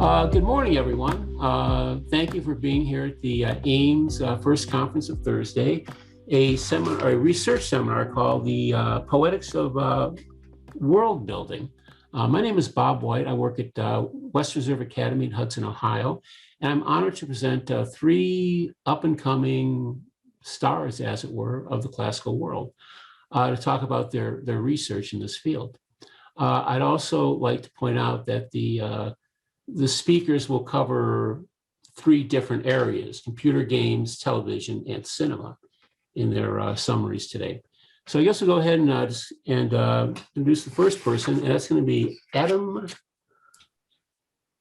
Good morning, everyone. Thank you for being here at the AIMS first conference of Thursday, a research seminar called the Poetics of Worldbuilding. My name is Bob White. I work at West Reserve Academy in Hudson, Ohio, and I'm honored to present three up-and-coming stars, as it were, of the classical world to talk about their research in this field. I'd also like to point out that the speakers will cover three different areas: computer games, television, and cinema in their summaries today. So I guess we'll go ahead and introduce the first person, and that's going to be Adam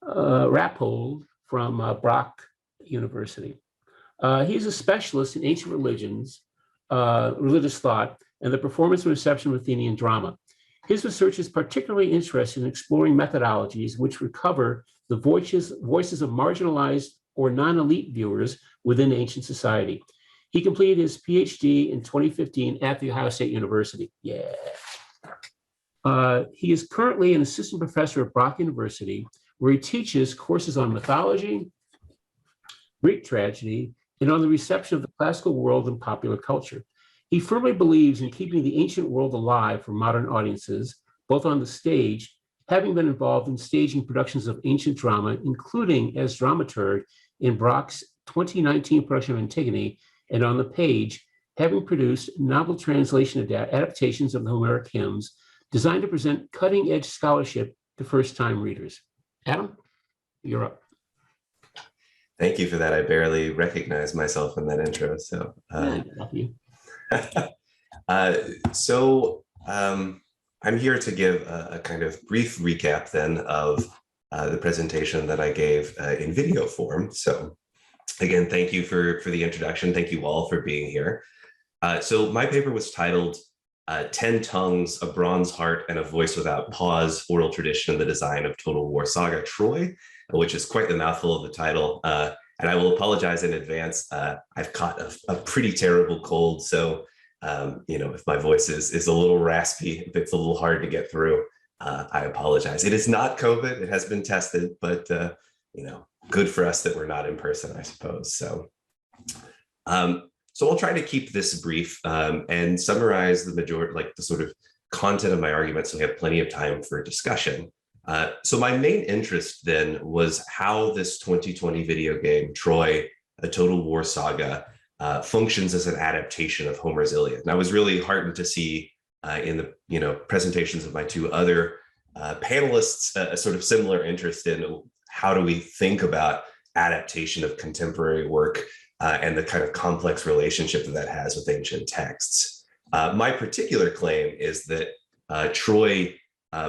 Rappold from Brock University. He's a specialist in ancient religions, religious thought, and the performance and reception of Athenian drama. His research is particularly interested in exploring methodologies which recover the voices of marginalized or non-elite viewers within ancient society. He completed his PhD in 2015 at The Ohio State University. Yeah. He is currently an assistant professor at Brock University, where he teaches courses on mythology, Greek tragedy, and on the reception of the classical world and popular culture. He firmly believes in keeping the ancient world alive for modern audiences, both on the stage, having been involved in staging productions of ancient drama, including as dramaturg in Brock's 2019 production of Antiquity, and on the page, having produced novel translation adaptations of the Homeric hymns designed to present cutting-edge scholarship to first-time readers. Adam, you're up. Thank you for that. I barely recognized myself in that intro, so. I'm here to give a kind of brief recap then of the presentation that I gave in video form. So again, thank you for the introduction. Thank you all for being here. So my paper was titled 10 Tongues, a Bronze Heart, and a Voice Without Pause, Oral Tradition and the Design of Total War Saga Troy, which is quite the mouthful of the title. And I will apologize in advance. I've caught a pretty terrible cold. So, if my voice is a little raspy, if it's a little hard to get through, I apologize. It is not COVID. It has been tested, but, good for us that we're not in person, I suppose. So I'll try to keep this brief and summarize the majority, like the sort of content of my argument, so we have plenty of time for discussion. So my main interest then was how this 2020 video game, Troy, a Total War Saga, functions as an adaptation of Homer's Iliad. And I was really heartened to see in the presentations of my two other panelists a sort of similar interest in how do we think about adaptation of contemporary work and the kind of complex relationship that has with ancient texts. My particular claim is that Troy,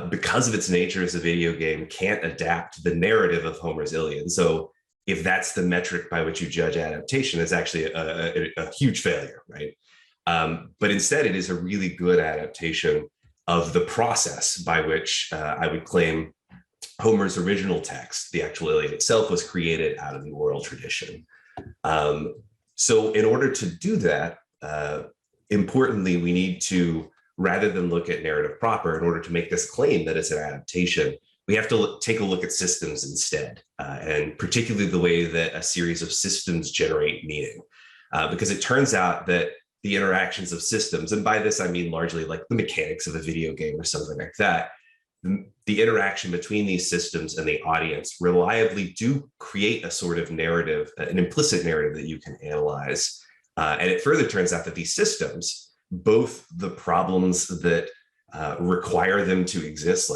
because of its nature as a video game, can't adapt the narrative of Homer's Iliad. So if that's the metric by which you judge adaptation, it's actually a huge failure, right? But instead, it is a really good adaptation of the process by which I would claim Homer's original text, the actual Iliad itself, was created out of the oral tradition. So in order to do that, importantly, we need to, rather than look at narrative proper, in order to make this claim that it's an adaptation, we have to take a look at systems instead, and particularly the way that a series of systems generate meaning. Because it turns out that the interactions of systems, and by this I mean largely like the mechanics of a video game or something like that, the interaction between these systems and the audience reliably do create a sort of narrative, an implicit narrative that you can analyze. And it further turns out that these systems, both the problems that require them to exist,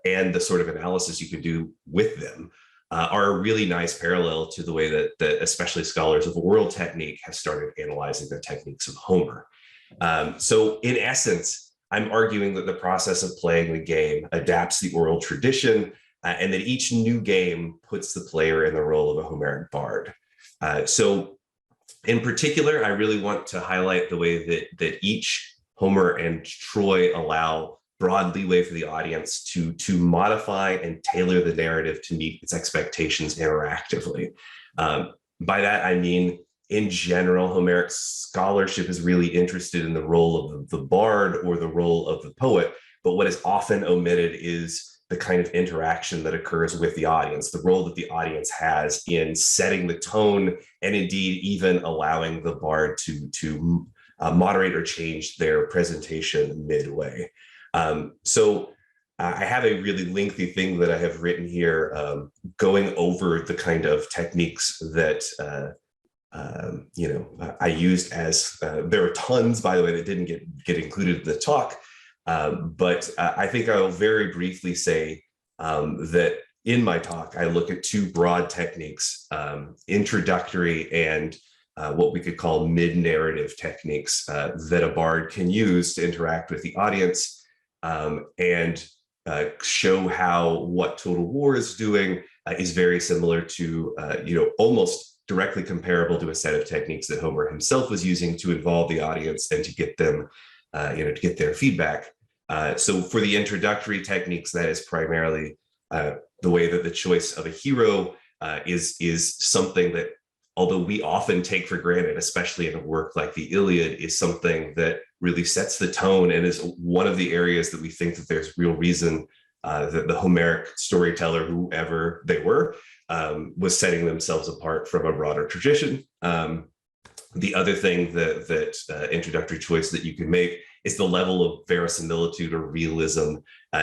and the sort of analysis you can do with them, are a really nice parallel to the way that especially scholars of oral technique have started analyzing the techniques of Homer. So in essence, I'm arguing that the process of playing the game adapts the oral tradition, and that each new game puts the player in the role of a Homeric bard. So in particular, I really want to highlight the way that each Homer and Troy allow broad leeway for the audience to modify and tailor the narrative to meet its expectations interactively. By that, I mean, in general, Homeric scholarship is really interested in the role of the bard or the role of the poet, but what is often omitted is the kind of interaction that occurs with the audience, the role that the audience has in setting the tone, and indeed even allowing the bard to moderate or change their presentation midway. So I have a really lengthy thing that I have written here, going over the kind of techniques that I used as there are tons, by the way, that didn't get included in the talk. But I think I'll very briefly say that in my talk, I look at two broad techniques, introductory and what we could call mid-narrative techniques that a bard can use to interact with the audience and show how what Total War is doing is very similar to, almost directly comparable to a set of techniques that Homer himself was using to involve the audience and to get them, to get their feedback. So for the introductory techniques, that is primarily the way that the choice of a hero is something that, although we often take for granted, especially in a work like the Iliad, is something that really sets the tone and is one of the areas that we think that there's real reason that the Homeric storyteller, whoever they were, was setting themselves apart from a broader tradition. The other thing that introductory choice that you can make is the level of verisimilitude or realism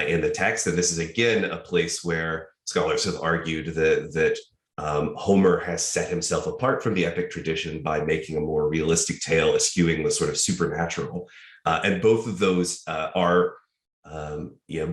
in the text. And this is, again, a place where scholars have argued that Homer has set himself apart from the epic tradition by making a more realistic tale, eschewing the sort of supernatural. And both of those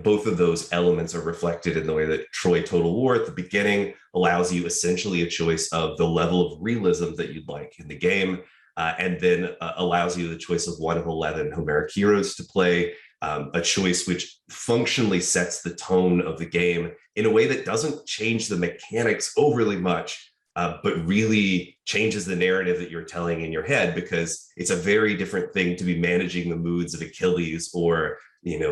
both of those elements are reflected in the way that Troy Total War at the beginning allows you essentially a choice of the level of realism that you'd like in the game, and then allows you the choice of one of 11 Homeric heroes to play, a choice which functionally sets the tone of the game in a way that doesn't change the mechanics overly much, but really changes the narrative that you're telling in your head, because it's a very different thing to be managing the moods of Achilles or,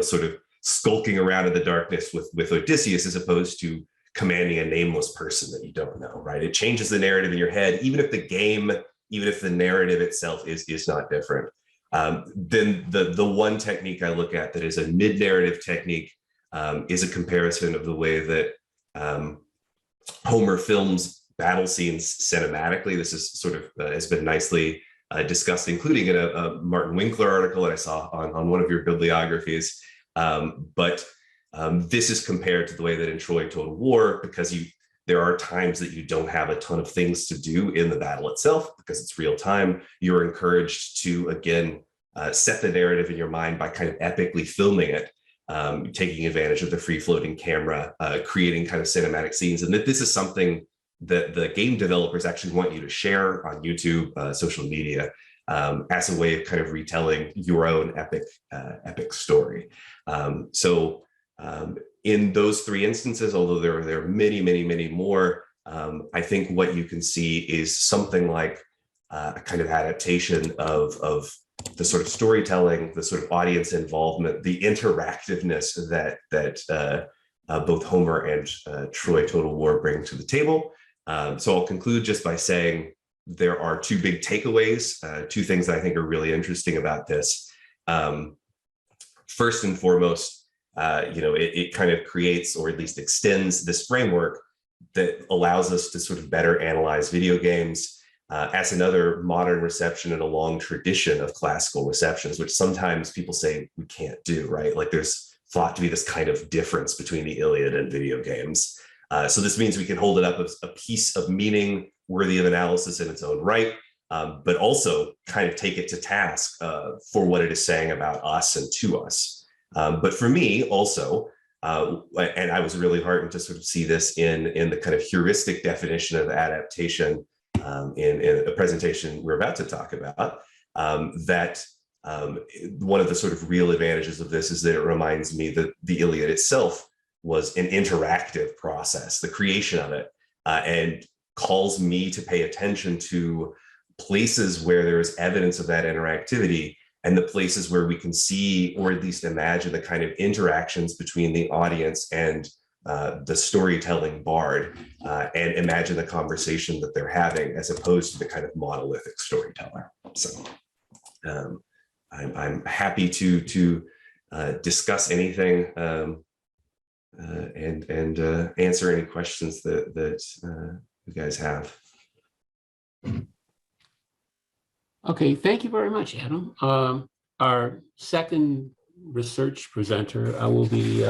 sort of skulking around in the darkness with Odysseus, as opposed to commanding a nameless person that you don't know, right? It changes the narrative in your head, even if the narrative itself is not different. Then the one technique I look at that is a mid-narrative technique is a comparison of the way that Homer films battle scenes cinematically. This is sort of has been nicely discussed, including in a Martin Winkler article that I saw on one of your bibliographies. But this is compared to the way that in Troy Total War, because there are times that you don't have a ton of things to do in the battle itself because it's real time. You're encouraged to, again, set the narrative in your mind by kind of epically filming it, taking advantage of the free floating camera, creating kind of cinematic scenes. And that this is something that the game developers actually want you to share on YouTube, social media, as a way of kind of retelling your own epic story. In those three instances, although there are many, many, many more, I think what you can see is something like a kind of adaptation of the sort of storytelling, the sort of audience involvement, the interactiveness that both Homer and Troy Total War bring to the table. So I'll conclude just by saying there are two big takeaways, two things that I think are really interesting about this. First and foremost, it kind of creates, or at least extends, this framework that allows us to sort of better analyze video games as another modern reception in a long tradition of classical receptions, which sometimes people say we can't do, right? Like there's thought to be this kind of difference between the Iliad and video games. So this means we can hold it up as a piece of meaning worthy of analysis in its own right, but also kind of take it to task for what it is saying about us and to us. But for me also, and I was really heartened to sort of see this in the kind of heuristic definition of adaptation in a presentation we're about to talk about, that one of the sort of real advantages of this is that it reminds me that the Iliad itself was an interactive process, the creation of it, and calls me to pay attention to places where there is evidence of that interactivity and the places where we can see, or at least imagine, the kind of interactions between the audience and the storytelling bard, and imagine the conversation that they're having as opposed to the kind of monolithic storyteller. So I'm happy to discuss anything and answer any questions that you guys have. Okay, thank you very much, Adam. Our second research presenter will be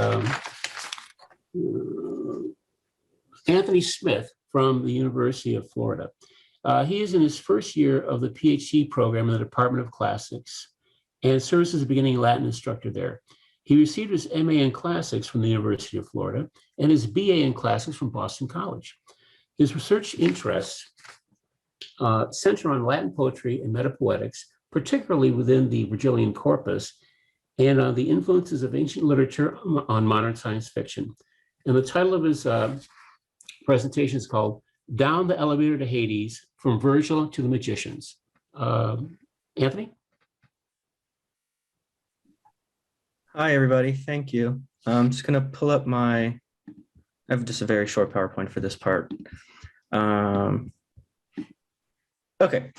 Anthony Smith from the University of Florida. He is in his first year of the PhD program in the Department of Classics and serves as a beginning Latin instructor there. He received his MA in Classics from the University of Florida and his BA in Classics from Boston College. His research interests center on Latin poetry and metapoetics, particularly within the Virgilian corpus, and on the influences of ancient literature on modern science fiction. And the title of his presentation is called Down the Elevator to Hades, From Virgil to the Magicians. Anthony? Hi, everybody. Thank you. I'm just going to pull up I have just a very short PowerPoint for this part. Okay.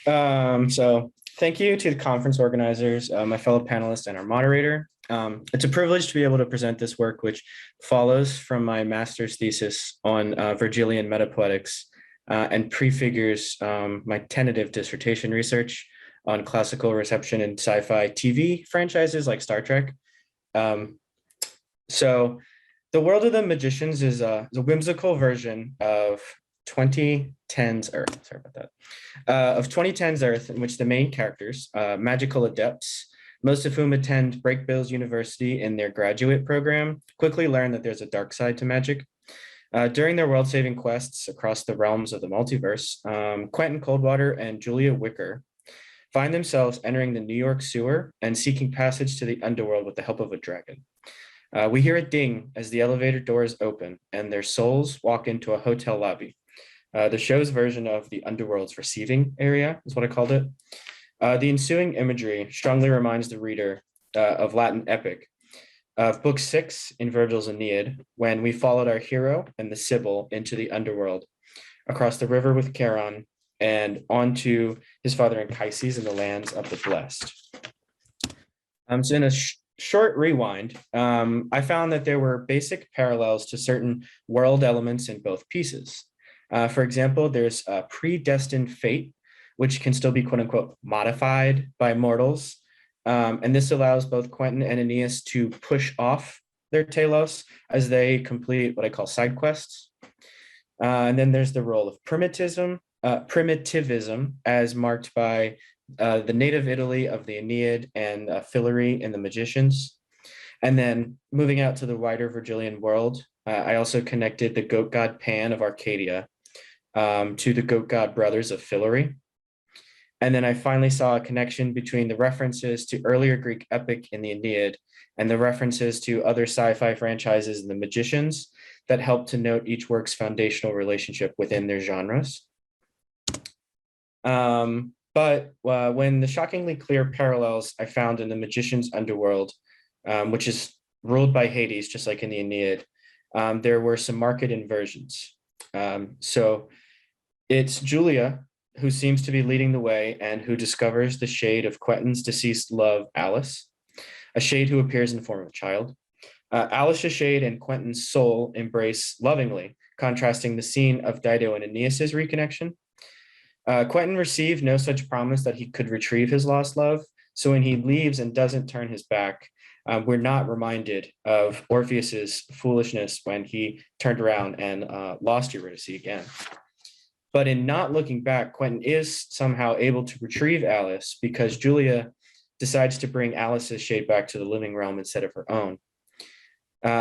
So thank you to the conference organizers, my fellow panelists, and our moderator. It's a privilege to be able to present this work, which follows from my master's thesis on Virgilian metapoetics and prefigures my tentative dissertation research on classical reception in sci-fi TV franchises like Star Trek. So the World of the Magicians is a whimsical version of 2010's Earth, sorry about that, of 2010's Earth, in which the main characters, magical adepts, most of whom attend Brakebills University in their graduate program, quickly learn that there's a dark side to magic. During their world-saving quests across the realms of the multiverse, Quentin Coldwater and Julia Wicker find themselves entering the New York sewer and seeking passage to the underworld with the help of a dragon. We hear a ding as the elevator doors open and their souls walk into a hotel lobby. The show's version of the underworld's receiving area is what I called it. The ensuing imagery strongly reminds the reader of Latin epic, of Book 6 in Virgil's Aeneid, when we followed our hero and the Sibyl into the underworld, across the river with Charon, and onto his father Anchises in the lands of the blessed. So in a short rewind, I found that there were basic parallels to certain world elements in both pieces. For example, there's a predestined fate, which can still be quote unquote modified by mortals. And this allows both Quentin and Aeneas to push off their telos as they complete what I call side quests. And then there's the role of primitivism as marked by the native Italy of the Aeneid and Filary in the Magicians. And then moving out to the wider Virgilian world, I also connected the goat god Pan of Arcadia to the goat god brothers of Filary. And then I finally saw a connection between the references to earlier Greek epic in the Aeneid and the references to other sci-fi franchises in the Magicians that help to note each work's foundational relationship within their genres. But when the shockingly clear parallels I found in the Magician's underworld, which is ruled by Hades, just like in the Aeneid, there were some marked inversions. So it's Julia who seems to be leading the way and who discovers the shade of Quentin's deceased love, Alice, a shade who appears in the form of a child. Alice's shade and Quentin's soul embrace lovingly, contrasting the scene of Dido and Aeneas's reconnection. Quentin received no such promise that he could retrieve his lost love. So when he leaves and doesn't turn his back, we're not reminded of Orpheus's foolishness when he turned around and lost Eurydice again. But in not looking back, Quentin is somehow able to retrieve Alice because Julia decides to bring Alice's shade back to the living realm instead of her own.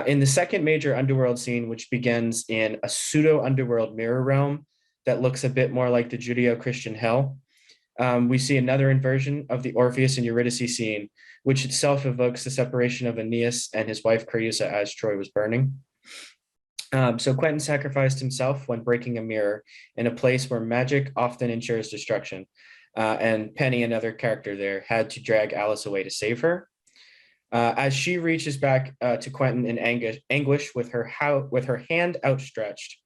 In the second major underworld scene, which begins in a pseudo-underworld mirror realm that looks a bit more like the Judeo-Christian hell, we see another inversion of the Orpheus and Eurydice scene, which itself evokes the separation of Aeneas and his wife Creusa as Troy was burning. So Quentin sacrificed himself when breaking a mirror in a place where magic often ensures destruction. And Penny, another character there, had to drag Alice away to save her. As she reaches back to Quentin in anguish with her hand outstretched,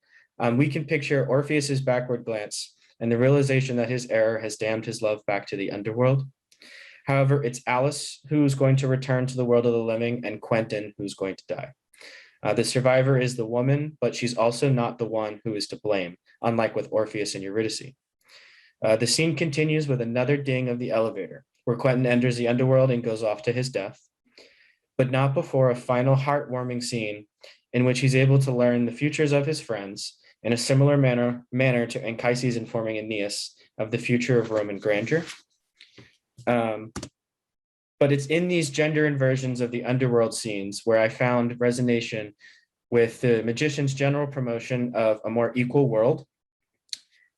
we can picture Orpheus's backward glance and the realization that his error has damned his love back to the underworld. However, it's Alice who's going to return to the world of the living and Quentin who's going to die. The survivor is the woman, but she's also not the one who is to blame, unlike with Orpheus and Eurydice. The scene continues with another ding of the elevator, where Quentin enters the underworld and goes off to his death, but not before a final heartwarming scene in which he's able to learn the futures of his friends in a similar manner to Anchises informing Aeneas of the future of Roman grandeur. But it's in these gender inversions of the underworld scenes where I found resonation with the magician's general promotion of a more equal world.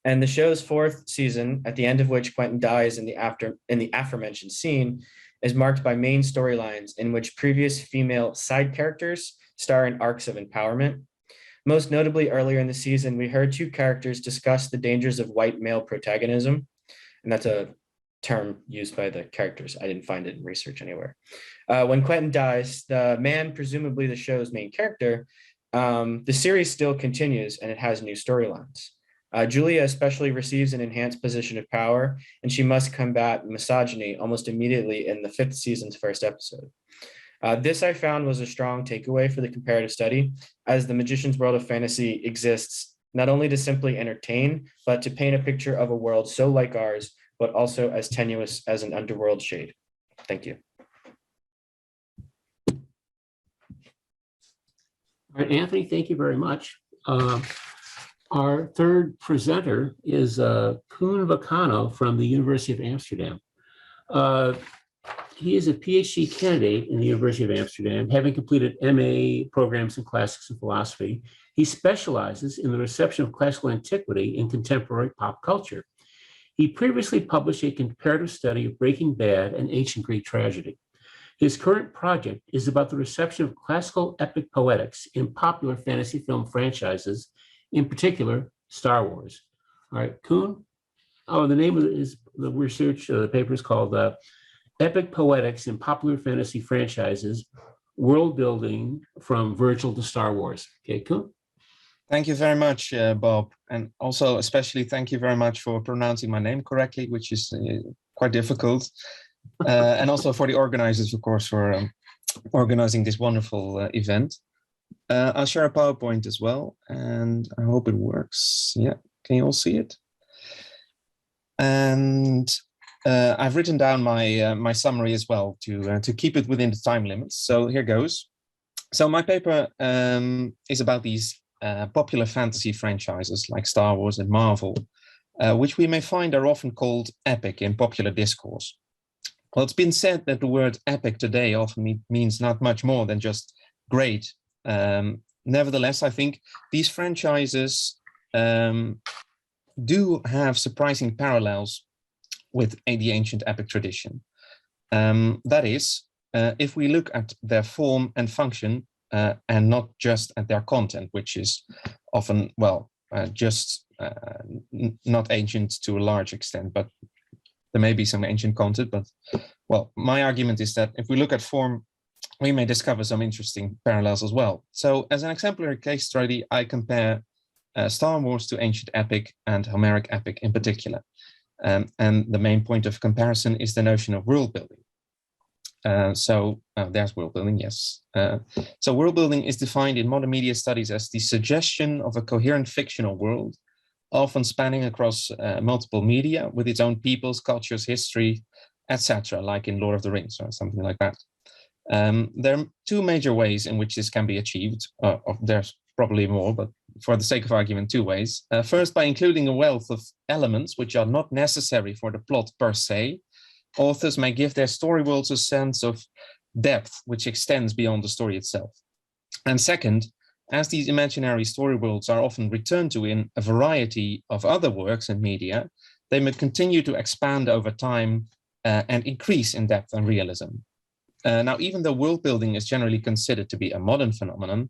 And the show's fourth season, at the end of which Quentin dies in the aforementioned scene, is marked by main storylines in which previous female side characters star in arcs of empowerment. Most notably, earlier in the season, we heard two characters discuss the dangers of white male protagonism. And that's a term used by the characters. I didn't find it in research anywhere. When Quentin dies, the man, presumably the show's main character, the series still continues and it has new storylines. Julia especially receives an enhanced position of power, and she must combat misogyny almost immediately in the fifth season's first episode. This I found was a strong takeaway for the comparative study, as the magician's world of fantasy exists not only to simply entertain, but to paint a picture of a world so like ours, but also as tenuous as an underworld shade. Thank you. All right, Anthony, thank you very much. Our third presenter is Koen Vacano from the University of Amsterdam. He is a PhD candidate in the University of Amsterdam, having completed MA programs in classics and philosophy. He specializes in the reception of classical antiquity in contemporary pop culture. He previously published a comparative study of Breaking Bad and ancient Greek tragedy. His current project is about the reception of classical epic poetics in popular fantasy film franchises, in particular, Star Wars. All right, Koen? Oh, the name of the research, the paper is called Epic Poetics in Popular Fantasy Franchises, World Building from Virgil to Star Wars. Okay, Koen? Thank you very much, Bob. And also especially thank you very much for pronouncing my name correctly, which is quite difficult. And also for the organizers, of course, for organizing this wonderful event. I'll share a PowerPoint as well, and I hope it works. Yeah, can you all see it? And I've written down my summary as well to keep it within the time limits. So here goes. So my paper is about these popular fantasy franchises like Star Wars and Marvel, which we may find are often called epic in popular discourse. Well, it's been said that the word epic today often means not much more than just great. Nevertheless, I think these franchises do have surprising parallels with the ancient epic tradition. That is, if we look at their form and function and not just at their content, which is often, well, just not ancient to a large extent, but there may be some ancient content. But, well, my argument is that if we look at form, we may discover some interesting parallels as well. So as an exemplary case study, I compare Star Wars to ancient epic and Homeric epic in particular. And the main point of comparison is the notion of world building. There's world building, yes. So world building is defined in modern media studies as the suggestion of a coherent fictional world, often spanning across multiple media with its own peoples, cultures, history, etc., like in Lord of the Rings or something like that. There are two major ways in which this can be achieved. There's probably more, but for the sake of argument, two ways. First, by including a wealth of elements which are not necessary for the plot per se, authors may give their story worlds a sense of depth which extends beyond the story itself. And second, as these imaginary story worlds are often returned to in a variety of other works and media, they may continue to expand over time and increase in depth and realism. Now, even though world building is generally considered to be a modern phenomenon,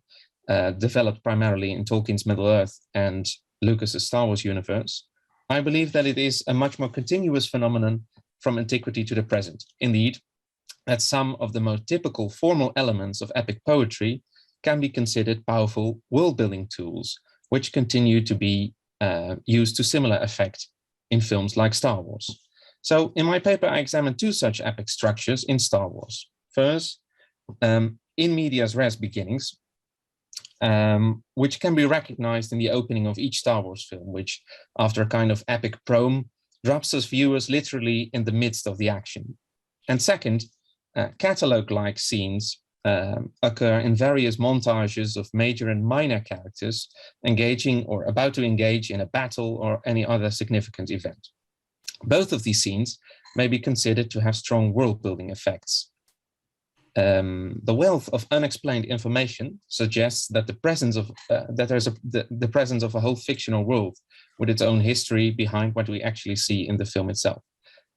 developed primarily in Tolkien's Middle-earth and Lucas's Star Wars universe, I believe that it is a much more continuous phenomenon from antiquity to the present. Indeed, that some of the most typical formal elements of epic poetry can be considered powerful world-building tools, which continue to be used to similar effect in films like Star Wars. So in my paper, I examined two such epic structures in Star Wars. First, in medias res beginnings, which can be recognized in the opening of each Star Wars film, which, after a kind of epic prome, drops us viewers literally in the midst of the action. And second, catalog-like scenes occur in various montages of major and minor characters engaging or about to engage in a battle or any other significant event. Both of these scenes may be considered to have strong world-building effects. The wealth of unexplained information suggests that the presence of the presence of a whole fictional world with its own history behind what we actually see in the film itself.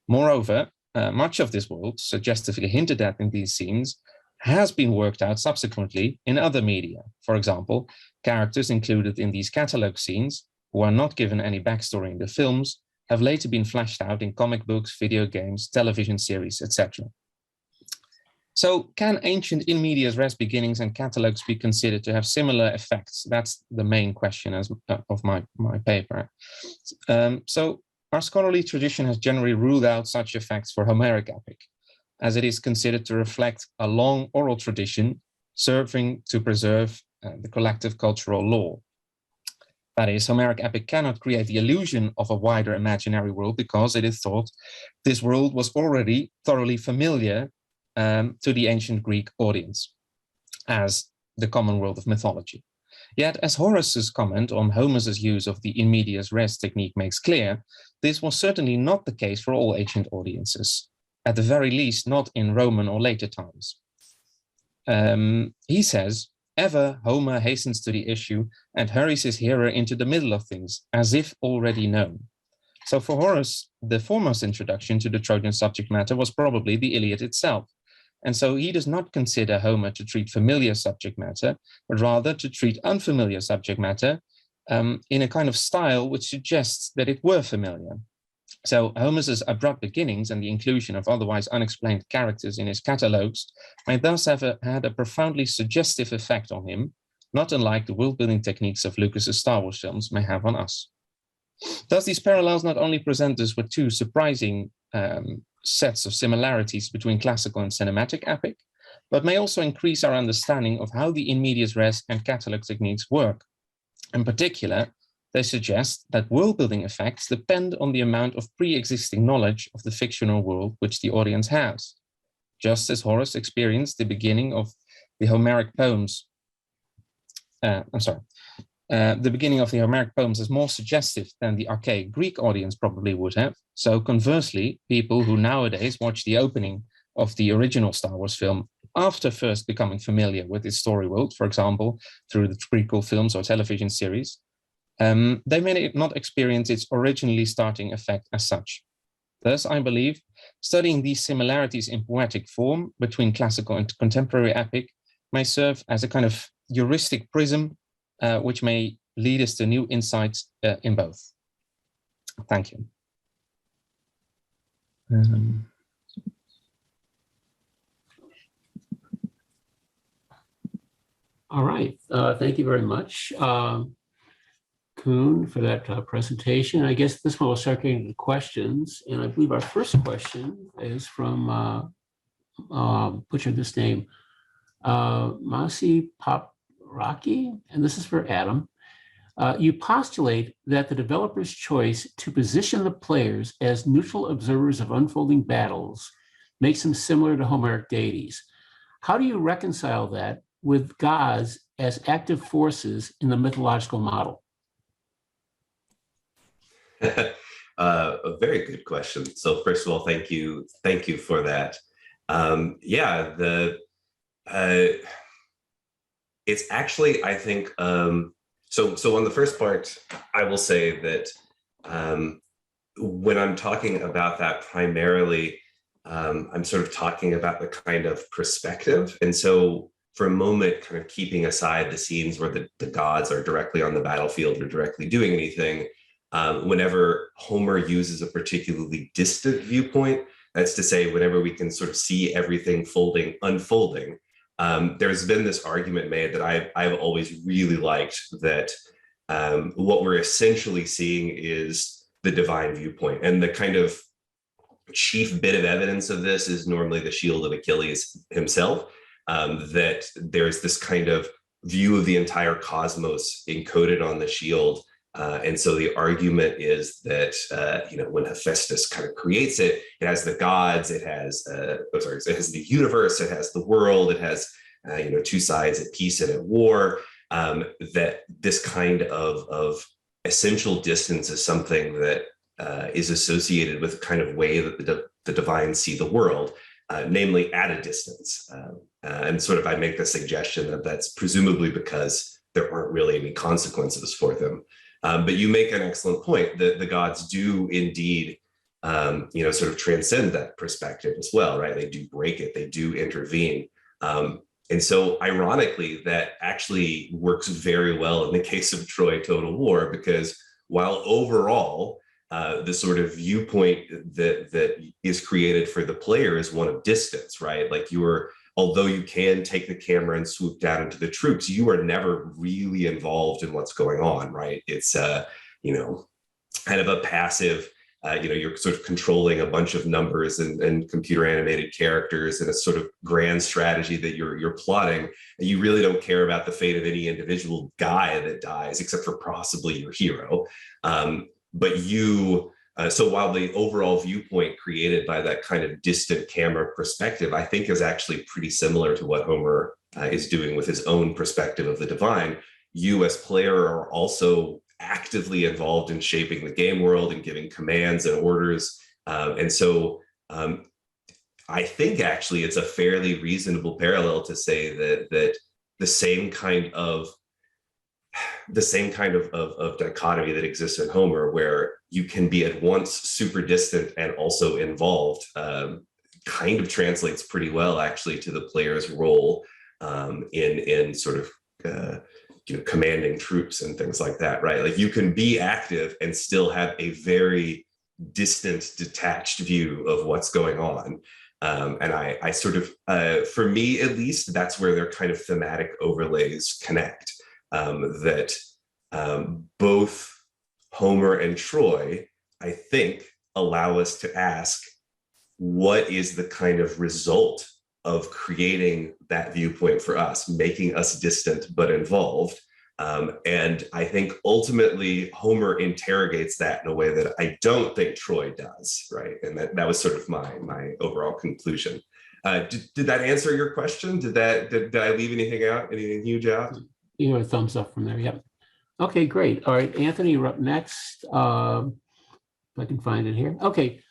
Moreover, much of this world, suggestively hinted at in these scenes, has been worked out subsequently in other media. For example, characters included in these catalog scenes, who are not given any backstory in the films, have later been fleshed out in comic books, video games, television series, etc. So can ancient in medias res beginnings and catalogs be considered to have similar effects? That's the main question of my paper. So our scholarly tradition has generally ruled out such effects for Homeric epic, as it is considered to reflect a long oral tradition serving to preserve the collective cultural law. That is, Homeric epic cannot create the illusion of a wider imaginary world because it is thought this world was already thoroughly familiar to the ancient Greek audience as the common world of mythology. Yet, as Horace's comment on Homer's use of the in medias res technique makes clear, this was certainly not the case for all ancient audiences, at the very least not in Roman or later times. He says, ever Homer hastens to the issue and hurries his hearer into the middle of things, as if already known. So for Horace, the foremost introduction to the Trojan subject matter was probably the Iliad itself. And so he does not consider Homer to treat familiar subject matter, but rather to treat unfamiliar subject matter in a kind of style which suggests that it were familiar. So Homer's abrupt beginnings and the inclusion of otherwise unexplained characters in his catalogues may thus have had a profoundly suggestive effect on him, not unlike the world-building techniques of Lucas's Star Wars films may have on us. Thus, these parallels not only present us with two surprising sets of similarities between classical and cinematic epic, but may also increase our understanding of how the in medias res and catalog techniques work. In particular, they suggest that world-building effects depend on the amount of pre-existing knowledge of the fictional world which the audience has. Just as Horace experienced the beginning of the Homeric poems, the beginning of the Homeric poems is more suggestive than the archaic Greek audience probably would have. So conversely, people who nowadays watch the opening of the original Star Wars film after first becoming familiar with its story world, for example, through the prequel films or television series, they may not experience its originally starting effect as such. Thus, I believe, studying these similarities in poetic form between classical and contemporary epic may serve as a kind of heuristic prism which may lead us to new insights in both. Thank you. All right, thank you very much, Koen, for that presentation. I guess this one will start getting to questions, and I believe our first question is from, butcher this name, Masi Papraki, and this is for Adam. You postulate that the developer's choice to position the players as neutral observers of unfolding battles makes them similar to Homeric deities. How do you reconcile that with gods as active forces in the mythological model? A very good question. So first of all, thank you for that. It's actually, I think, so on the first part, I will say that when I'm talking about that primarily, I'm sort of talking about the kind of perspective. And so for a moment, kind of keeping aside the scenes where the gods are directly on the battlefield or directly doing anything, whenever Homer uses a particularly distant viewpoint, that's to say, whenever we can sort of see everything unfolding, there's been this argument made that I've always really liked, that what we're essentially seeing is the divine viewpoint. And the kind of chief bit of evidence of this is normally the shield of Achilles himself, that there's this kind of view of the entire cosmos encoded on the shield. And so the argument is that, when Hephaestus kind of creates it, it has the gods, it has the universe, it has the world, it has, two sides at peace and at war, that this kind of essential distance is something that is associated with the kind of way that the divines see the world, namely at a distance. And sort of I make the suggestion that that's presumably because there aren't really any consequences for them. But you make an excellent point that the gods do indeed, sort of transcend that perspective as well, right? They do break it, they do intervene. And so ironically, that actually works very well in the case of Troy Total War, because while overall, the sort of viewpoint that is created for the player is one of distance, right? Like although you can take the camera and swoop down into the troops, you are never really involved in what's going on, right? It's, kind of a passive, you're sort of controlling a bunch of numbers and computer animated characters and a sort of grand strategy that you're plotting. And you really don't care about the fate of any individual guy that dies, except for possibly your hero. So while the overall viewpoint created by that kind of distant camera perspective, I think is actually pretty similar to what Homer is doing with his own perspective of the divine, you as player are also actively involved in shaping the game world and giving commands and orders. And so I think actually it's a fairly reasonable parallel to say that the same kind of dichotomy that exists in Homer, where you can be at once super distant and also involved, kind of translates pretty well actually to the player's role in sort of commanding troops and things like that, right? Like you can be active and still have a very distant, detached view of what's going on. And I sort of, for me at least, that's where their kind of thematic overlays connect. That both Homer and Troy, I think, allow us to ask, what is the kind of result of creating that viewpoint for us, making us distant but involved? And I think ultimately Homer interrogates that in a way that I don't think Troy does, right? And that was sort of my overall conclusion. Did that answer your question? Did I leave anything out? Anything huge out? You know, a thumbs up from there. Yep. Okay, great. All right, Anthony, you're up next. If I can find it here. Okay,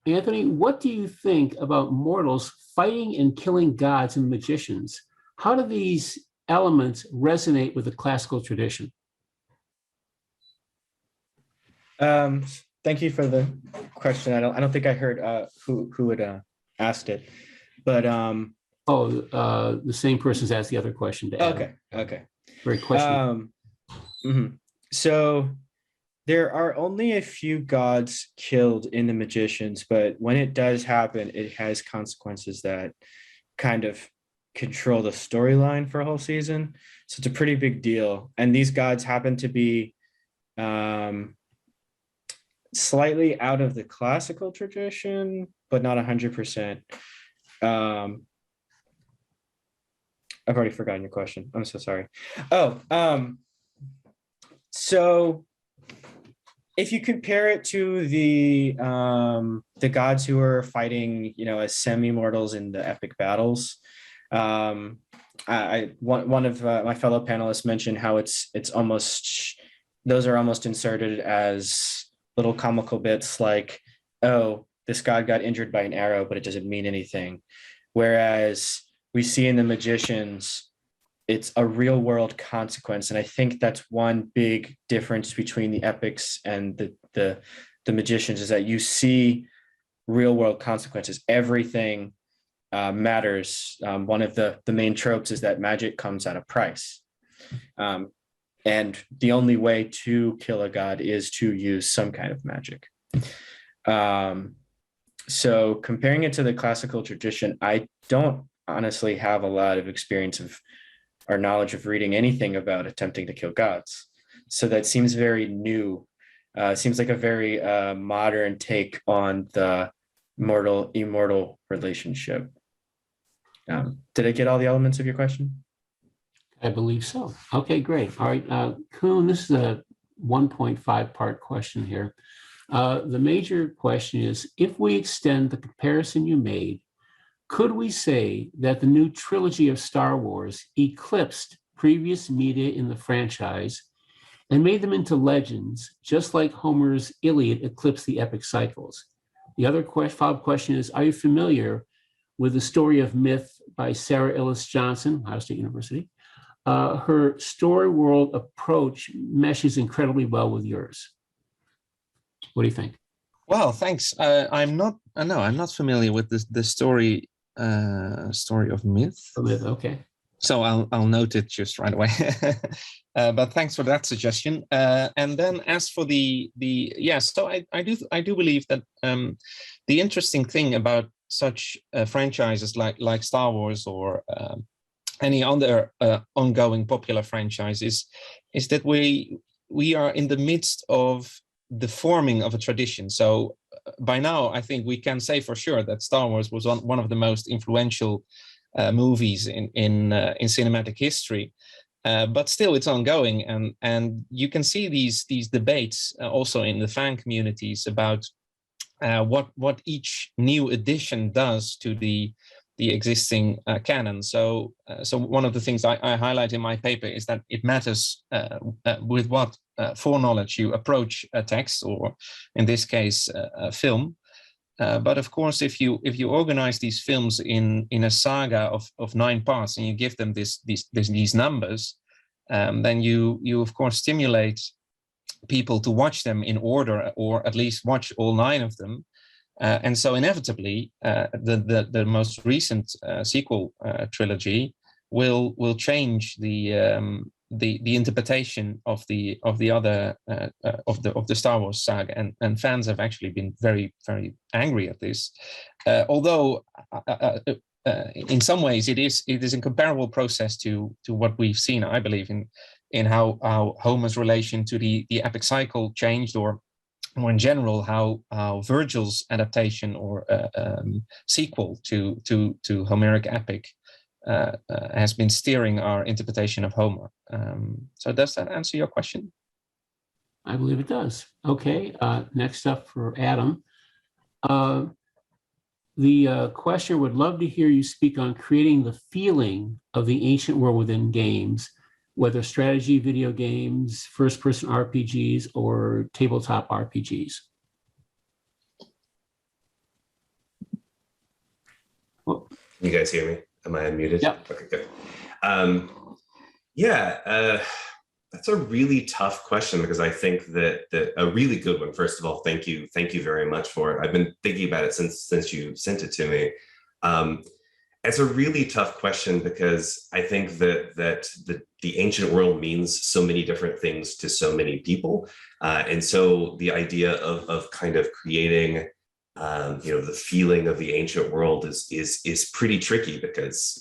Anthony, what do you think about mortals fighting and killing gods and magicians? How do these elements resonate with the classical tradition? Thank you for the question. I don't think I heard who had asked it, but the same person's asked the other question to Adam. Okay. Great question. So there are only a few gods killed in the magicians, but when it does happen, it has consequences that kind of control the storyline for a whole season. So it's a pretty big deal. And these gods happen to be slightly out of the classical tradition, but not 100%. I've already forgotten your question. I'm so sorry. So if you compare it to the gods who are fighting, as semi-mortals in the epic battles, one of my fellow panelists mentioned how it's almost, those are almost inserted as little comical bits like, oh, this god got injured by an arrow, but it doesn't mean anything. Whereas we see in the magicians, it's a real world consequence. And I think that's one big difference between the epics and the magicians, is that you see real world consequences. Everything matters. One of the main tropes is that magic comes at a price. And the only way to kill a god is to use some kind of magic. So comparing it to the classical tradition, I don't honestly have a lot of experience of or knowledge of reading anything about attempting to kill gods. So that seems very new. Seems like a very modern take on the mortal-immortal relationship. Did I get all the elements of your question? I believe so. Okay, great. All right, Koen, this is a 1.5 part question here. The major question is, if we extend the comparison you made, could we say that the new trilogy of Star Wars eclipsed previous media in the franchise and made them into legends, just like Homer's Iliad eclipsed the epic cycles? The other follow-up question is, are you familiar with the story of myth by Sarah Ellis Johnson, Ohio State University? Her story world approach meshes incredibly well with yours. What do you think? Well, thanks. I'm not familiar with the story of myth. Okay. So I'll note it just right away. But thanks for that suggestion. And then as for so I do believe that the interesting thing about such franchises like Star Wars or any other ongoing popular franchise is that we are in the midst of the forming of a tradition. So by now, I think we can say for sure that Star Wars was one of the most influential movies in cinematic history. But still, it's ongoing, and you can see these debates also in the fan communities about what each new edition does to the existing canon. So one of the things I highlight in my paper is that it matters with what foreknowledge you approach a text, or in this case, a film. But of course, if you organize these films in a saga of 9 parts and you give them these numbers, then you of course stimulate people to watch them in order, or at least watch all 9 of them. And so inevitably, the most recent sequel trilogy will change the interpretation of the other of the Star Wars saga, and fans have actually been very, very angry at this. Although in some ways it is a comparable process to what we've seen, I believe, in how Homer's relation to the epic cycle changed, or in general how Virgil's adaptation or sequel to Homeric epic has been steering our interpretation of Homer. So does that answer your question? I believe it does. Okay, next up for Adam. The questioner would love to hear you speak on creating the feeling of the ancient world within games, whether strategy video games, first-person RPGs, or tabletop RPGs. Can you guys hear me? Am I unmuted? Yep. Okay, good. That's a really tough question, because I think that a really good one. First of all, thank you very much for it. I've been thinking about it since you sent it to me. It's a really tough question, because I think that the ancient world means so many different things to so many people, and so the idea of kind of creating the feeling of the ancient world is pretty tricky, because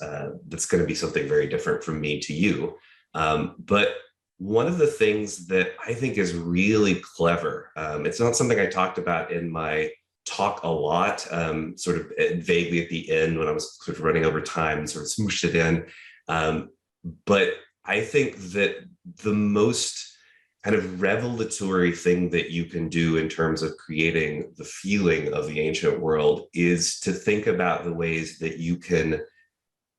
that's going to be something very different from me to you. But one of the things that I think is really clever, it's not something I talked about in my talk a lot, sort of vaguely at the end when I was sort of running over time and sort of smooshed it in. But I think that the most kind of revelatory thing that you can do in terms of creating the feeling of the ancient world is to think about the ways that you can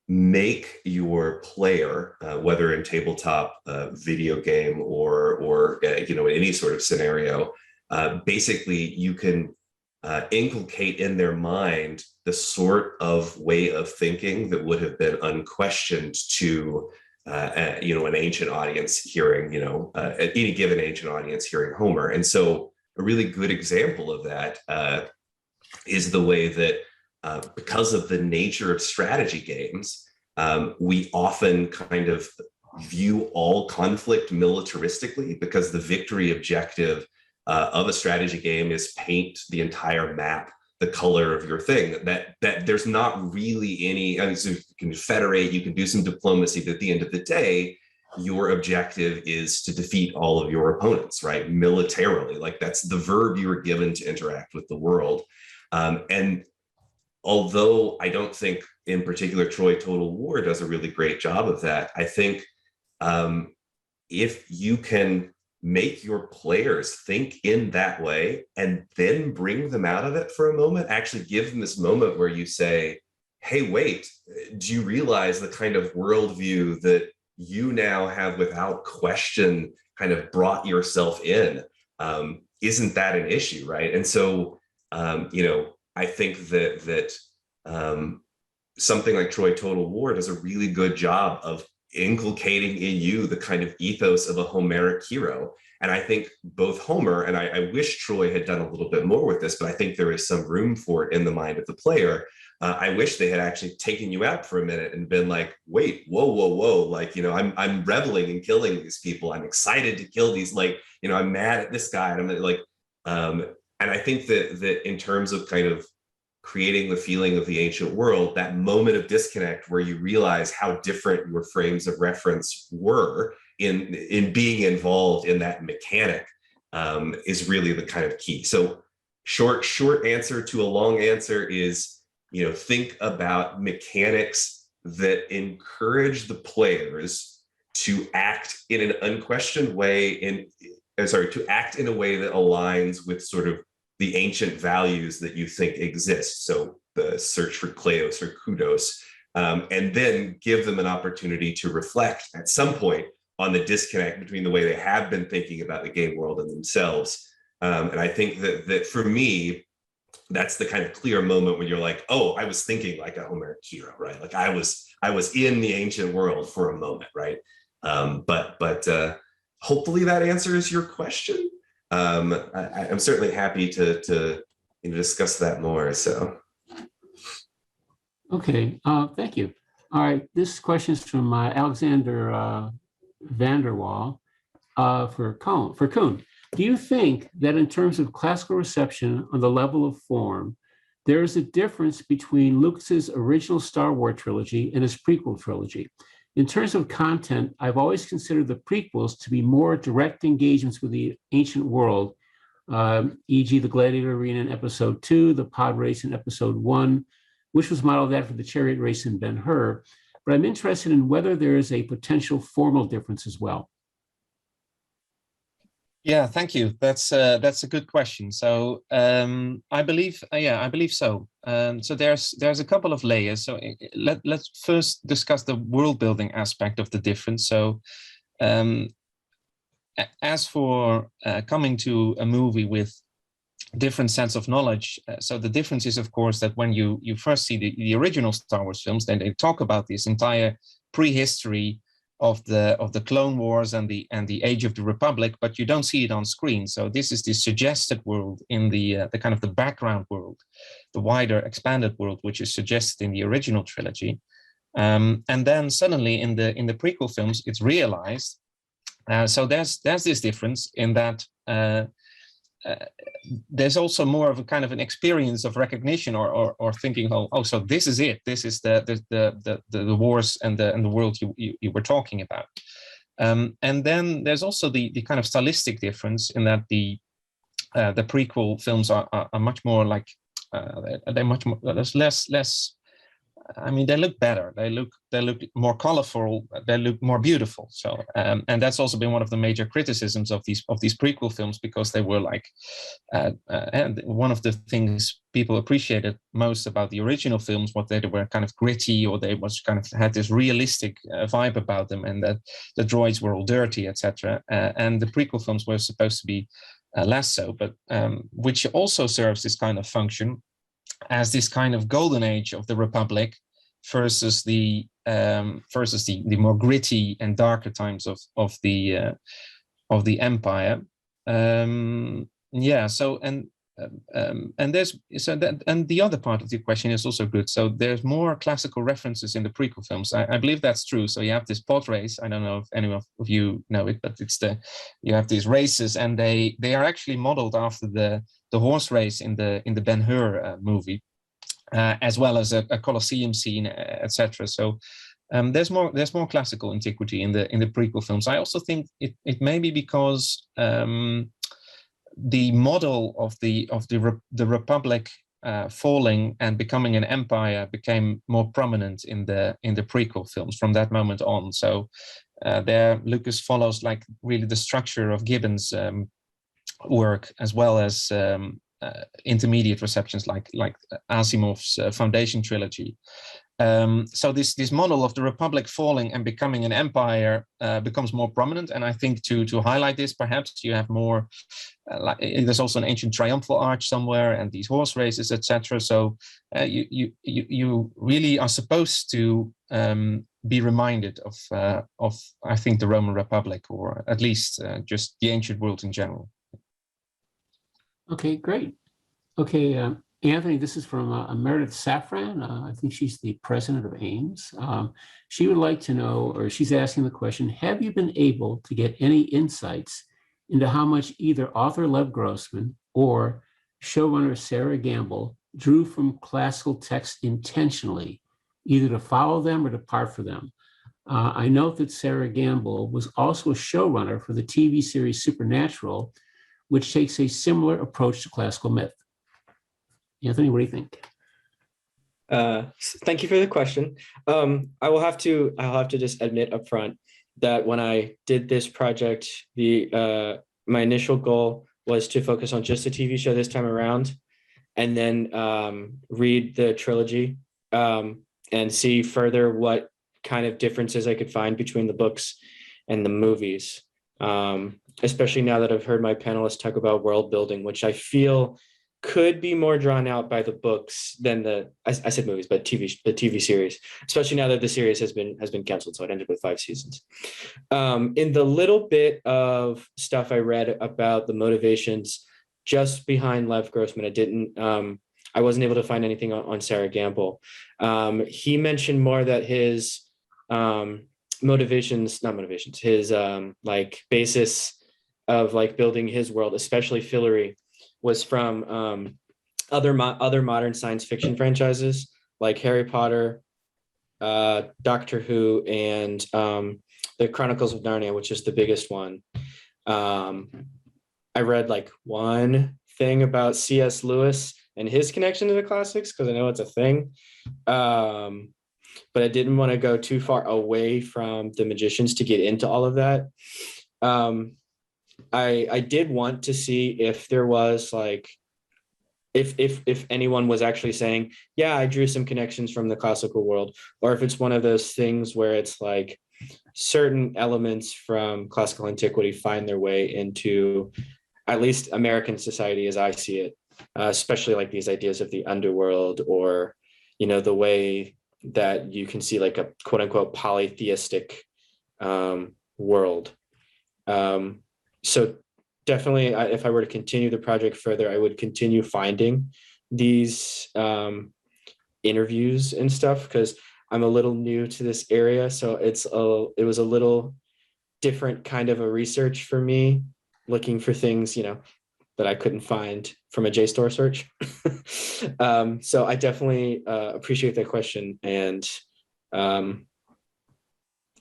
make your player, whether in tabletop, video game, or in any sort of scenario, basically you can inculcate in their mind the sort of way of thinking that would have been unquestioned to an ancient audience hearing, any given ancient audience hearing Homer. And so a really good example of that is the way that because of the nature of strategy games, we often kind of view all conflict militaristically, because the victory objective of a strategy game is paint the entire map the color of your thing. That there's not really any, so you can federate, you can do some diplomacy, but at the end of the day, your objective is to defeat all of your opponents, right? Militarily, like that's the verb you were given to interact with the world. And although I don't think in particular Troy Total War does a really great job of that, I think if you can make your players think in that way and then bring them out of it for a moment, actually give them this moment where you say, hey, wait, do you realize the kind of worldview that you now have without question kind of brought yourself in? Isn't that an issue, right? And so, I think that something like Troy Total War does a really good job of inculcating in you the kind of ethos of a Homeric hero. And I think both Homer, and I wish Troy had done a little bit more with this, but I think there is some room for it in the mind of the player. I wish they had actually taken you out for a minute and been like, wait, whoa, like, I'm reveling in killing these people. I'm excited to kill these, like, I'm mad at this guy. And I'm like, and I think that in terms of kind of creating the feeling of the ancient world, that moment of disconnect where you realize how different your frames of reference were in being involved in that mechanic is really the kind of key. So short answer to a long answer is, think about mechanics that encourage the players to act in an unquestioned way, to act in a way that aligns with sort of the ancient values that you think exist. So the search for kleos or kudos, and then give them an opportunity to reflect at some point on the disconnect between the way they have been thinking about the game world and themselves. And I think that for me, that's the kind of clear moment when you're like, oh, I was thinking like a Homeric hero, right? Like I was in the ancient world for a moment, right? But hopefully that answers your question. I'm certainly happy to discuss that more. So, okay, thank you. All right, this question is from Alexander Vanderwall for Koen. Do you think that in terms of classical reception on the level of form, there is a difference between Lucas's original Star Wars trilogy and his prequel trilogy? In terms of content, I've always considered the prequels to be more direct engagements with the ancient world, e.g. the Gladiator Arena in Episode 2, the pod race in Episode 1, which was modeled after the chariot race in Ben-Hur. But I'm interested in whether there is a potential formal difference as well. Yeah, thank you. That's a good question. So I believe so. So there's a couple of layers. So let's first discuss the world building aspect of the difference. So as for coming to a movie with different sets of knowledge, so the difference is, of course, that when you first see the original Star Wars films, then they talk about this entire prehistory of the Clone Wars and the Age of the Republic, but you don't see it on screen. So this is the suggested world in the kind of the background world, the wider expanded world, which is suggested in the original trilogy. And then suddenly in the prequel films, it's realized. So there's this difference in that there's also more of a kind of an experience of recognition or thinking, oh, so this is it. This is the wars and the world you were talking about. And then there's also the kind of stylistic difference in that the prequel films are much more like they're much more less. I mean, they look better. They look more colorful. They look more beautiful. So, and that's also been one of the major criticisms of these prequel films, because they were like, and one of the things people appreciated most about the original films, what they were kind of gritty, or they was kind of had this realistic vibe about them, and that the droids were all dirty, etc. And the prequel films were supposed to be less so, but which also serves this kind of function as this kind of golden age of the Republic versus the more gritty and darker times of the Empire. Yeah. So and there's and the other part of the question is also good. So there's more classical references in the prequel films. I believe that's true. So you have this pod race. I don't know if any of you know it, but it's you have these races, and they are actually modeled after the horse race in the Ben-Hur movie, as well as a Colosseum scene, etc. So there's more classical antiquity in the prequel films. I also think it may be because the model of the Republic falling and becoming an empire became more prominent in the prequel films from that moment on. So there, Lucas follows like really the structure of Gibbon's work, as well as intermediate receptions like Asimov's Foundation trilogy. So this model of the Republic falling and becoming an empire becomes more prominent. And I think to highlight this, perhaps you have more, there's also an ancient triumphal arch somewhere and these horse races, etc. So you really are supposed to be reminded of I think the Roman Republic, or at least just the ancient world in general. Okay, great. Okay, Anthony, this is from Meredith Safran. I think she's the president of Ames. She would like to know, or she's asking the question, have you been able to get any insights into how much either author Lev Grossman or showrunner Sarah Gamble drew from classical texts intentionally, either to follow them or depart from them? I note that Sarah Gamble was also a showrunner for the TV series Supernatural, which takes a similar approach to classical myth. Anthony, what do you think? Thank you for the question. I'll have to just admit up front that when I did this project, my initial goal was to focus on just the TV show this time around, and then read the trilogy and see further what kind of differences I could find between the books and the movies. Especially now that I've heard my panelists talk about world building, which I feel could be more drawn out by the books than I said movies, but the TV series, especially now that the series has been canceled. So it ended with 5 seasons. In the little bit of stuff I read about the motivations just behind Lev Grossman, I wasn't able to find anything on Sarah Gamble. He mentioned more that his his like basis of like building his world, especially Fillory, was from other modern science fiction franchises like Harry Potter, Doctor Who, and the Chronicles of Narnia, which is the biggest one. I read like one thing about C.S. Lewis and his connection to the classics, because I know it's a thing. But I didn't want to go too far away from the magicians to get into all of that. I did want to see if there was like, if anyone was actually saying, yeah, I drew some connections from the classical world, or if it's one of those things where it's like certain elements from classical antiquity find their way into at least American society as I see it, especially like these ideas of the underworld, or, you know, the way that you can see like a quote unquote polytheistic world. So definitely, if I were to continue the project further, I would continue finding these interviews and stuff, because I'm a little new to this area. So it was a little different kind of a research for me, looking for things, you know, that I couldn't find from a JSTOR search. So I definitely appreciate that question. And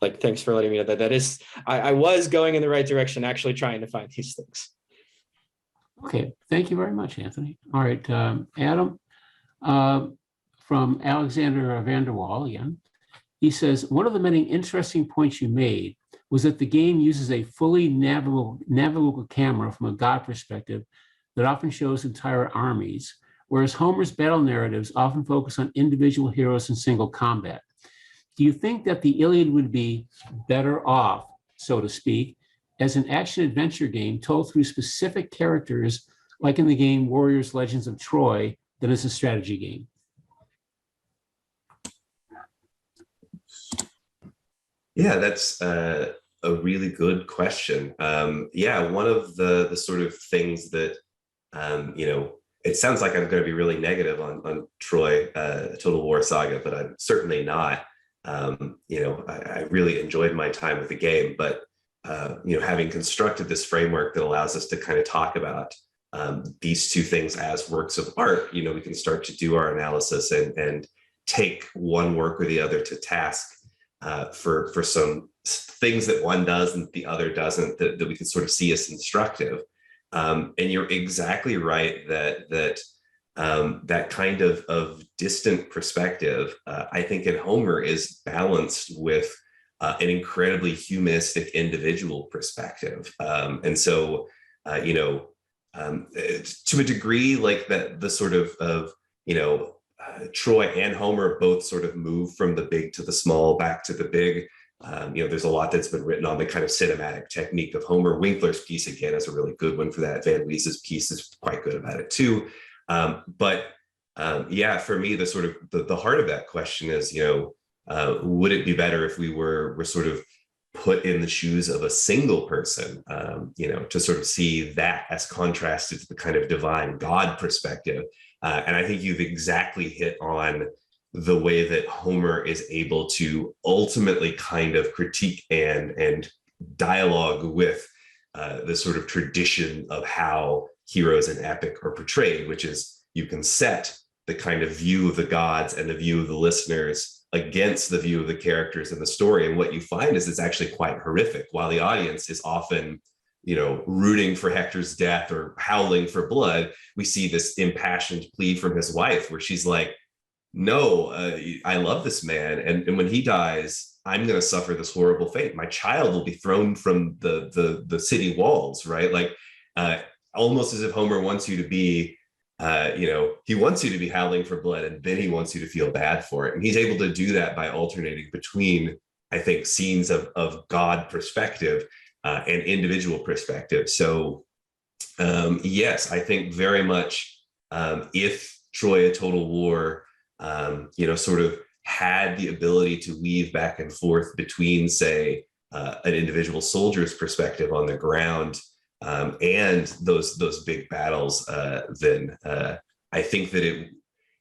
like, thanks for letting me know that is, I was going in the right direction, actually trying to find these things. Okay, thank you very much, Anthony. All right, Adam, from Alexander van der Waal again. He says, one of the many interesting points you made was that the game uses a fully navigable camera from a god perspective that often shows entire armies, whereas Homer's battle narratives often focus on individual heroes in single combat. Do you think that the Iliad would be better off, so to speak, as an action-adventure game told through specific characters, like in the game Warriors Legends of Troy, than as a strategy game? Yeah, that's a really good question. Yeah, one of the sort of things that, you know, it sounds like I'm going to be really negative on Troy, Total War Saga, but I'm certainly not. You know, I really enjoyed my time with the game, but, you know, having constructed this framework that allows us to kind of talk about these two things as works of art, you know, we can start to do our analysis and take one work or the other to task for some things that one does and the other doesn't, that we can sort of see as instructive. And you're exactly right that that kind of distant perspective, I think in Homer is balanced with an incredibly humanistic individual perspective. And so, to a degree, like that, the sort of Troy and Homer both sort of move from the big to the small, back to the big. There's a lot that's been written on the kind of cinematic technique of Homer. Winkler's piece, again, is a really good one for that. Van Weese's piece is quite good about it too. But for me, the sort of the heart of that question is, would it be better if we were sort of put in the shoes of a single person, to sort of see that as contrasted to the kind of divine God perspective. And I think you've exactly hit on the way that Homer is able to ultimately kind of critique and dialogue with the sort of tradition of how heroes in epic are portrayed, which is you can set the kind of view of the gods and the view of the listeners against the view of the characters in the story. And what you find is it's actually quite horrific. While the audience is often, rooting for Hector's death or howling for blood, we see this impassioned plea from his wife where she's like, no, I love this man. And when he dies, I'm going to suffer this horrible fate. My child will be thrown from the city walls, right? Like almost as if Homer wants you to be, he wants you to be howling for blood, and then he wants you to feel bad for it. And he's able to do that by alternating between, I think, scenes of God perspective and individual perspective. So yes, I think very much if Troy: A Total War, sort of had the ability to weave back and forth between, say, an individual soldier's perspective on the ground and those big battles, then I think that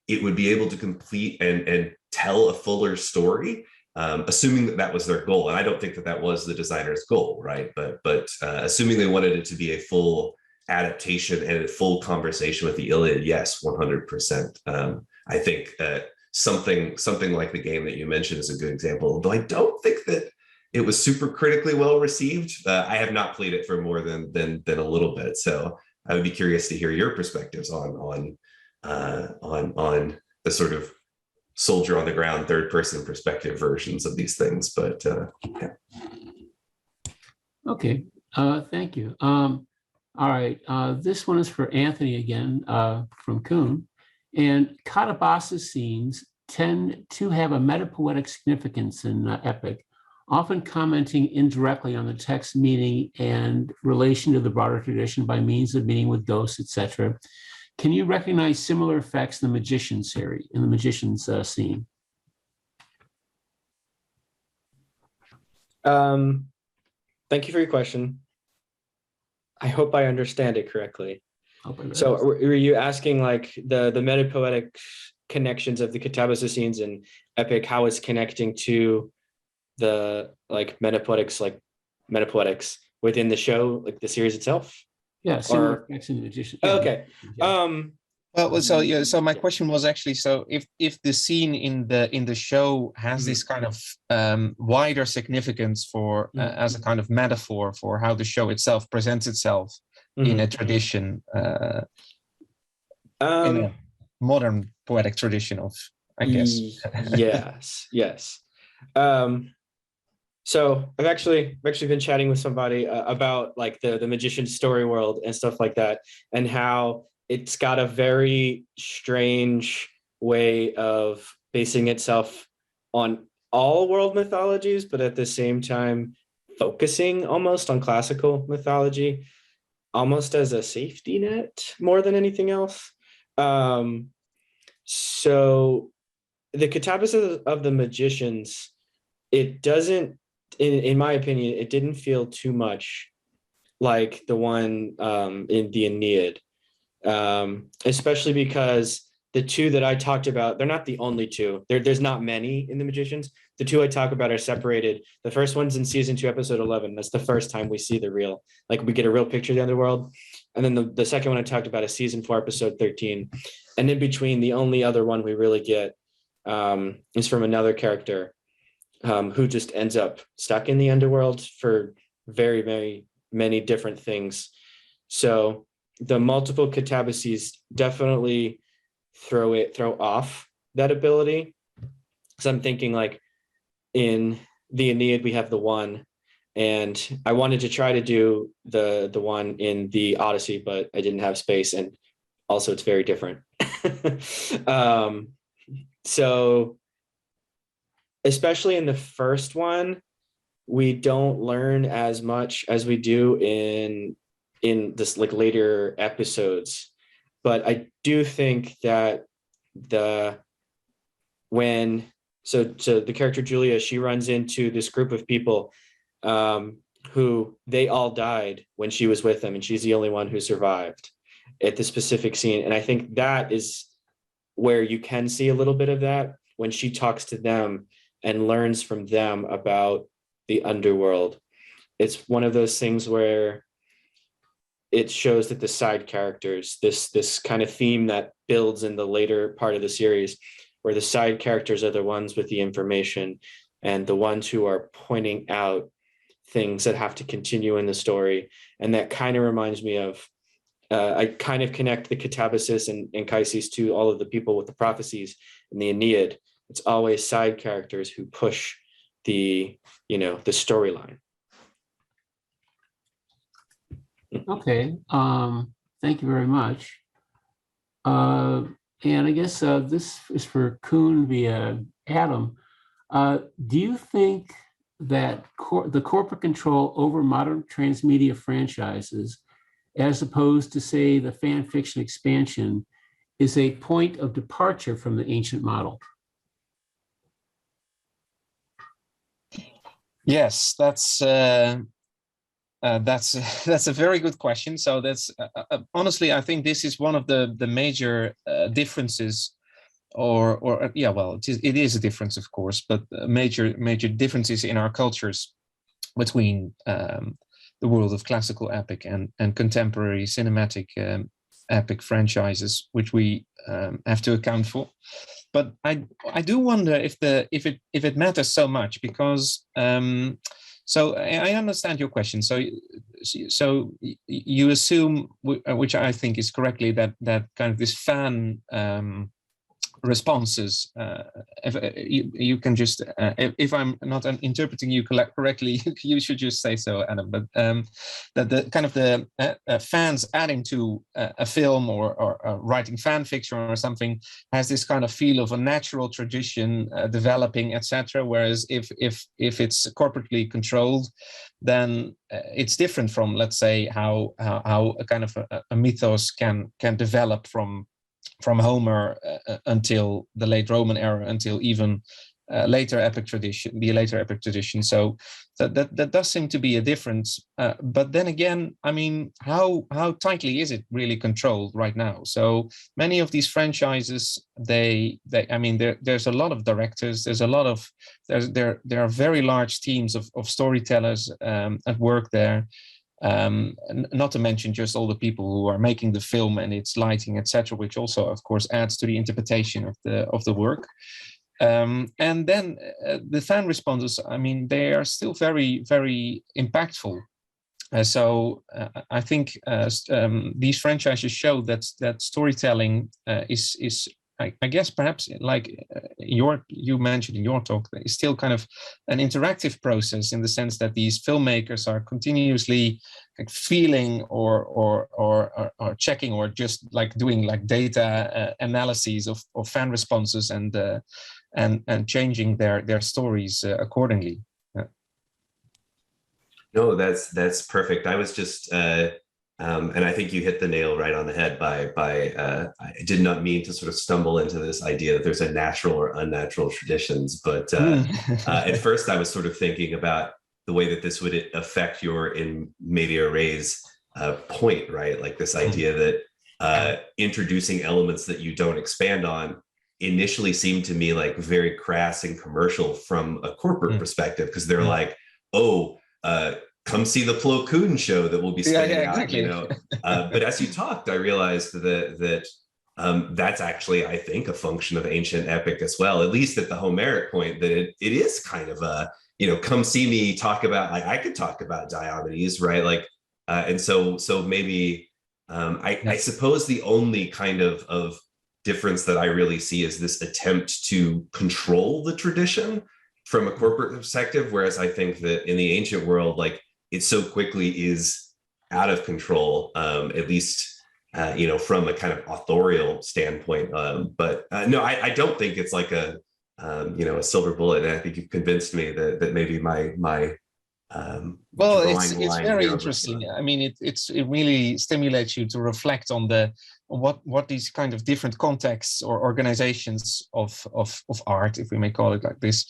it would be able to complete and tell a fuller story, assuming that was their goal. And I don't think that was the designer's goal, right? But assuming they wanted it to be a full adaptation and a full conversation with the Iliad, yes, 100%. I think something like the game that you mentioned is a good example, though I don't think that it was super critically well received. I have not played it for more than a little bit, so I would be curious to hear your perspectives on the sort of soldier on the ground, third person perspective versions of these things. But yeah. Okay, thank you. All right, this one is for Anthony again, from Koen. And Katabasa's scenes tend to have a metapoetic significance in epic, often commenting indirectly on the text meaning and relation to the broader tradition by means of meeting with ghosts, etc. Can you recognize similar effects in the Magician's series, in the Magician's scene? Thank you for your question. I hope I understand it correctly. So were you asking like the metapoetic connections of the Katabasa scenes in epic, how it's connecting to the like metapoetics within the show, like the series itself? Yeah, similar effects in the Magician. Yeah. Okay. So my question was actually, so if the scene in the show has this kind of wider significance for as a kind of metaphor for how the show itself presents itself in a tradition, in a modern poetic tradition of, I guess. Yes. So I've actually been chatting with somebody about like the Magician's story world and stuff like that, and how it's got a very strange way of basing itself on all world mythologies, but at the same time focusing almost on classical mythology, almost as a safety net more than anything else. So the Katabas of the Magicians, it doesn't, in my opinion, it didn't feel too much like the one in the Aeneid, especially because the two that I talked about, they're not the only two. There's not many in the Magicians. The two I talk about are separated. The first one's in season 2, episode 11. That's the first time we see we get a real picture of the underworld. And then the second one I talked about is season 4, episode 13. And in between, the only other one we really get is from another character who just ends up stuck in the underworld for very, very many different things. So the multiple Katabases definitely throw off that ability. So I'm thinking like in the Aeneid, we have the one, and I wanted to try to do the one in the Odyssey, but I didn't have space, and also it's very different. So especially in the first one, we don't learn as much as we do in this like later episodes. But I do think that the character Julia, she runs into this group of people who they all died when she was with them, and she's the only one who survived at the specific scene. And I think that is where you can see a little bit of that when she talks to them and learns from them about the underworld. It's one of those things where it shows that the side characters, this kind of theme that builds in the later part of the series, where the side characters are the ones with the information and the ones who are pointing out things that have to continue in the story. And that kind of reminds me of, I kind of connect the Catabasis and Anchises to all of the people with the prophecies in the Aeneid. It's always side characters who push the storyline. Okay, thank you very much. And I guess this is for Koen via Adam. Do you think that the corporate control over modern transmedia franchises, as opposed to, say, the fan fiction expansion, is a point of departure from the ancient model? Yes, that's a very good question. So that's honestly, I think this is one of the major differences, or yeah, well, it is a difference, of course, but major differences in our cultures between the world of classical epic and contemporary cinematic epic franchises, which we have to account for. But I do wonder if it matters so much, because so I understand your question. So you assume, which I think is correctly, that kind of this fan responses, if you can just, if I'm not interpreting you correctly, you should just say so, Adam. But that the kind of the fans adding to a film or writing fan fiction or something has this kind of feel of a natural tradition developing, etc. Whereas if it's corporately controlled, then it's different from, let's say, how a kind of a mythos can develop from Homer until the late Roman era, until even the later epic tradition. So that does seem to be a difference. But then again, I mean, how tightly is it really controlled right now? So many of these franchises, I mean, there's a lot of directors. There are very large teams of storytellers at work there. Not to mention just all the people who are making the film and its lighting, etc., which also, of course, adds to the interpretation of the work. And then the fan responses, I mean, they are still very, very impactful. So I think these franchises show that storytelling is I guess perhaps like you mentioned in your talk, it's still kind of an interactive process, in the sense that these filmmakers are continuously like feeling or checking, or just like doing like data analyses of fan responses and changing their stories accordingly. No, that's perfect. I was just and I think you hit the nail right on the head by I did not mean to sort of stumble into this idea that there's a natural or unnatural traditions, but at first I was sort of thinking about the way that this would affect your in media res point, right? Like this idea that introducing elements that you don't expand on initially seemed to me like very crass and commercial from a corporate perspective, because they're like, oh, come see the Plo Koon show that we'll be spinning exactly. out, you know. But as you talked, I realized that that's actually, I think, a function of ancient epic as well, at least at the Homeric point, that it is kind of a, you know, come see me talk about, like, I could talk about Diomedes, right? Like, and so maybe I suppose the only kind of difference that I really see is this attempt to control the tradition from a corporate perspective, whereas I think that in the ancient world, like it so quickly is out of control, at least from a kind of authorial standpoint. But no, I don't think it's like a silver bullet. And I think you've convinced me that maybe my well, it's very interesting. I mean, it really stimulates you to reflect on what these kind of different contexts or organizations of art, if we may call it like this,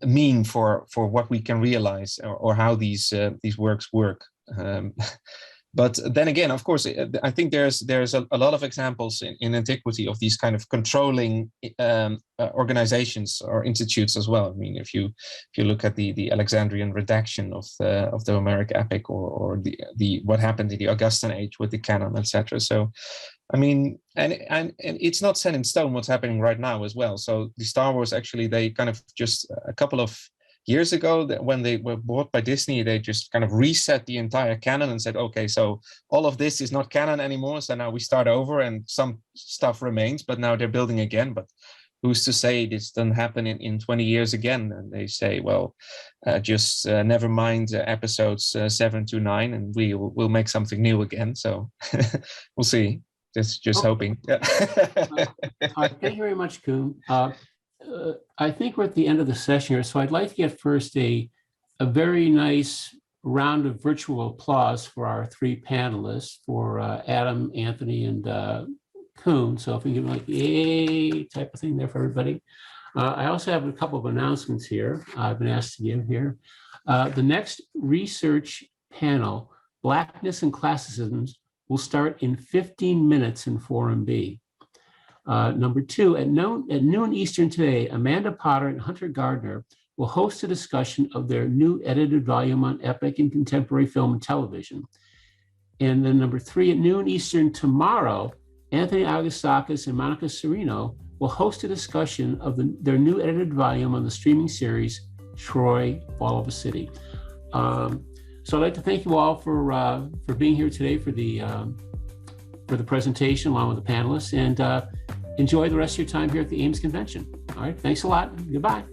mean for what we can realize or how these works work. But then again, of course, I think there's a lot of examples in antiquity of these kind of controlling organizations or institutes as well. I mean, if you look at the Alexandrian redaction of the Homeric epic, or the what happened in the Augustan age with the canon, etc. So, I mean, and it's not set in stone what's happening right now as well. So the Star Wars, actually, they kind of just a couple of years ago, that when they were bought by Disney, they just kind of reset the entire canon and said, okay, so all of this is not canon anymore. So now we start over, and some stuff remains, but now they're building again. But who's to say this doesn't happen in 20 years again? And they say, well, just never mind episodes 7 to 9, and we'll make something new again. So we'll see. Just hoping. Yeah. Thank you very much, Koen. I think we're at the end of the session here, so I'd like to get first a very nice round of virtual applause for our three panelists, for Adam, Anthony, and Koen. So if we can give like yay type of thing there for everybody. I also have a couple of announcements here I've been asked to give here. The next research panel, Blackness and Classicisms, will start in 15 minutes in Forum B. Number 2, at noon Eastern today, Amanda Potter and Hunter Gardner will host a discussion of their new edited volume on epic and contemporary film and television. And then number 3, at noon Eastern tomorrow, Anthony Augustakis and Monica Serino will host a discussion of their new edited volume on the streaming series, Troy, Fall of a City. So I'd like to thank you all for being here today for the presentation along with the panelists, and enjoy the rest of your time here at the Ames Convention. All right, thanks a lot. Goodbye.